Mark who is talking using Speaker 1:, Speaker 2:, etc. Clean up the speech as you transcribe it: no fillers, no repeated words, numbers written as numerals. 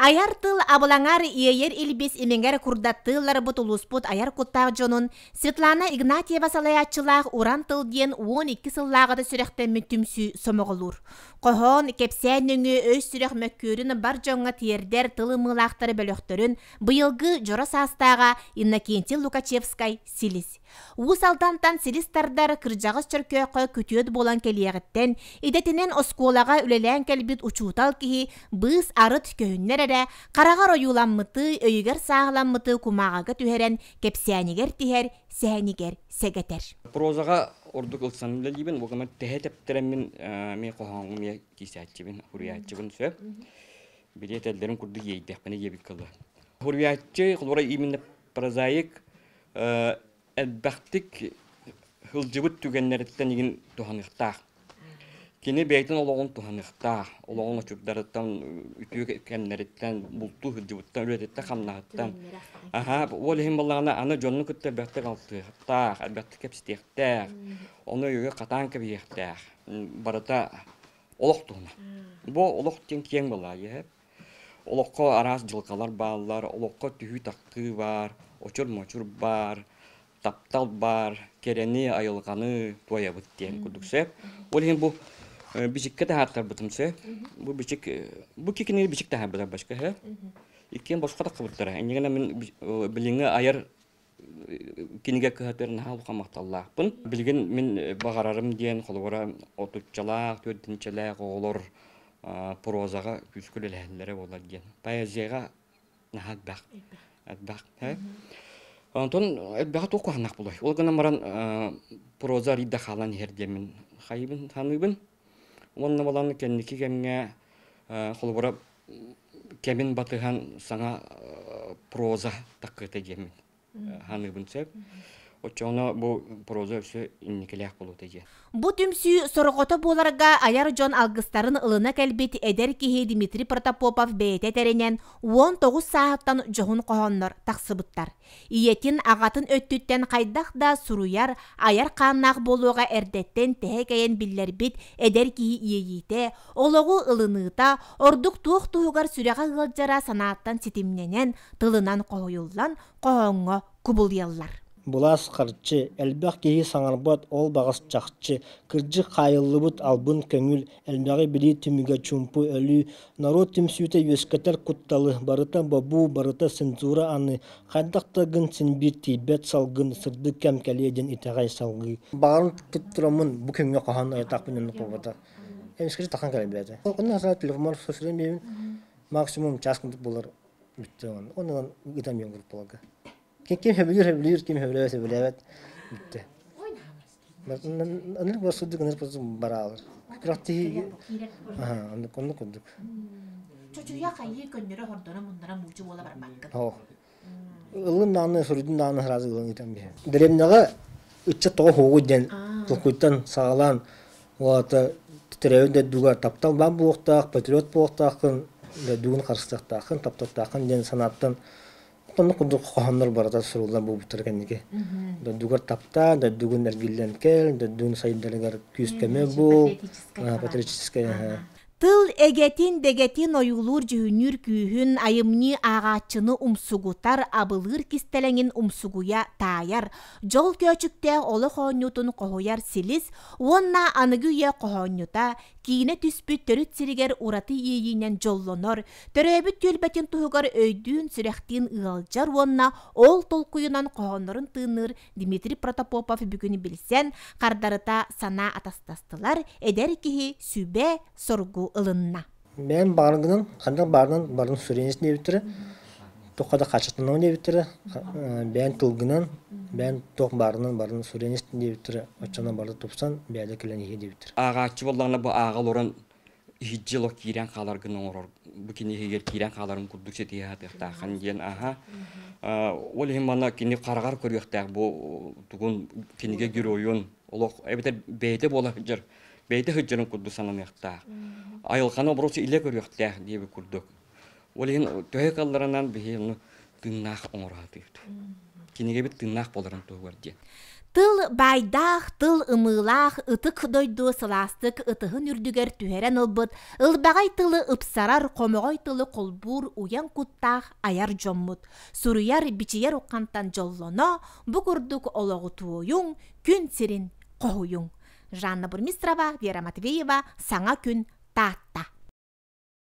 Speaker 1: Ayar tıl abылаңар иейер илбес имеңер курдаттылар бутулуспут аяр куттақ жонун Светлана Игнатьева салаятчылақ уран тыл ден 12 сыллағыды сүректен мүттімсі сомоғылур. Қохон кепсән өңі өз сүрек мөккөрін бар жоңға тиердер тылы мылақтары бөліқтірін бұйылғы жора састаға Иннокентий Лукачевскай силис. Усалтантан силистардар кыржағыз чөркөқі күтөд болан келиягіттен, идетінен осколаға үлелән кәлбіт учутал кихи быз арыт көхіннер әрі, қарағар ойуламмыты, өйігер сағыламмыты кумағаға түхерен кепсәнігер тихер, сәнігер сәгетер.
Speaker 2: Прозаға ордық ұлсан білдейбін, оғыма тәхе тәптерімін мен қоғаңым я кисәтчібін, хуриятчыбын сөп. Білет әлдерін күрді ейдәқпені ебік қылды. Хуриятчы қылуыра именно прозаик әлбәқтік хылжыбыт түгеннеріттен еген туханықтақ. Кені бәйтін олығын туханықтақ, олығын ұчырдарыттан, үтігі кәннеріттен, бұлту хылжыбыттан, өлететтен қамнағыттан. Ол ең балағына аны жонны күтті әлбәқтік алтықтақ, әлбәқтік кәпістектәқ, оны өйге қатан кәбейектәқ, барыта олық туғына. Бұл олық тен кең бала, олыққа арас жылқалар балалар, олыққа түйі таққы бар, очыр-мочыр бар, таптал бар, керені айылғаны туая бұттен күрдіксеп. Ол ең бұл бішікке тағаттар бұтымсы. Бұл кекені бішік тағар бұдар башқа. Екен босқа таққы бұттара. Әнегені мен біліңі айыр кенеге көхатерін халуға мақталлақпын. Білген мен бағарарым ден қолуыра отучалақ, төрдіншалақ олар прозаға күскілі әлілері олар ден. Поэзияға әтбақ. Антон бәға тоқу ханақ бұлай. Ол ғана маран проза ридда қалан ердемін қайыбын, таныбын. Онына баланы кәнекі кәмге қолыбыра кәмін батыған саңа проза таққыты демін. Ханыбын сөп. Очоғына бұл проза өсі иннекелек болу тәже.
Speaker 1: Бұ түмсі сұрғыты боларға аяр жон алғыстарын ылына кәлбет әдер кеге Дмитрий Протопопов бәйті тәрінен 19 сағаттан жоғын қоғанлар тақсыбыттар. Иетін ағатын өттіттен қайдақ да сұруяр аяр қаннақ болуға әрдеттен тәе кәйен білер бет әдер кеге иейті, олығы ылыныта, ордық туық туғығар сүреға ғылжара санаттан сетімненен тылынан қойылдан қоғанға күбілеллар.
Speaker 3: Булас қарчы, әлбәқ кейі саңарбат ол бағыс чақчы, кірджі қайылыбыт албын көңіл, әлбәғі білі түміге чумпы өлі, народ түмсүйті өскетер құтталы, барыта бабу, барыта цензура аны, қайдақтағын сен бір тейбет салғын, сырды кәм кәледен итағай салғы. Бағарын тұттырамын бұл көңге қаған айтақпын өні қобата. Әмескері таққан кәлі бәді. Оны асыра телефонмар сөсірен беймін, максимум часкындық болар бүтті. Онынан ұйтам ең құрып болаға. Kim höbülür, kim höbülür, bitti. Anlık basıldık, anlık basıldık baralar. Kıraktı, anlık kurduk.
Speaker 1: Çocuğa kayı gönlere hordona bunlara mucu ola barmakın.
Speaker 3: Oh. Ilım dağını, sorudun dağını razı ılın gitem bir. Dilemnağı ıçça toğu hoğu den, kukuytan sağlan, oğata titreğinde dugar taptal ben boğuqtaq, patriot boğuqtaqın, duğun karşıtaqtaqın, taptaqtaqın den sanattan Onu kurduk qohanlar barada soruldan bu bitirgenligi. Dugar tapta, da dugun ergillen kel, da dugun sayıdlarıgar küskeme bu, patriotiskaya.
Speaker 1: Tıl egetin degetin oyulur cühünür kühün ayımni ağaçını umsugutar abılır kistelengin umsuguya tayar. Jol köçükte olu qoğonyutun qoğuyar silis, onna anıgıya qoğonyuta, kine tüspüt törüt siriger uratı iyiyinen jollonor, töröbüt tülbetin tuhugar öydüğün sürektin ığalcar onna ol tolkuyunan qoğonların tığınır Dmitri Protopopov bugünü bilsen, kardarıta sana atastastılar, eder kihi sübe sorgu ılınna.
Speaker 3: Ben barıngının, kandan barının sürenisini evitiri, toqada kaçıtından evitiri, ben tılgının, ben toq barının sürenisini evitiri, açana barı topsan, beyde kelen ihe evitiri.
Speaker 2: Ağaççı bollarına bu ağal oran hicilok kiren qalargın oror. Bu kini heger kiren qaların kurduk setiye hataqtaqan diyen aha. Ol hem bana kini qaraqar körüqtaq bu tugun kinige giroyun. Oloq ebete beyde bolajır. Beyde hıcırın kurdu sanamaqtaq. Ayılqana burası ile körüqtaq diye bir kurduk. Ol hem töhe qallarından bir tığnaq oңорhatıydı. Kinige bir tığnaq bolaran tuğar diye.
Speaker 1: Тыл байдах, тыл ымылах, ытык дойду сыластык ытыгын үрдүгер түһерен ылбыт, ылбагай тылы ыпсарар, комогой тылы колбур, уян куттах аяр жоммут. Суруяр бичияр уккантан жоллоно, бу курдук ологутуоюң, күн сирин кохуюң. Жанна Бурмистрова, Вера Матвеева, Саңа күн таатта.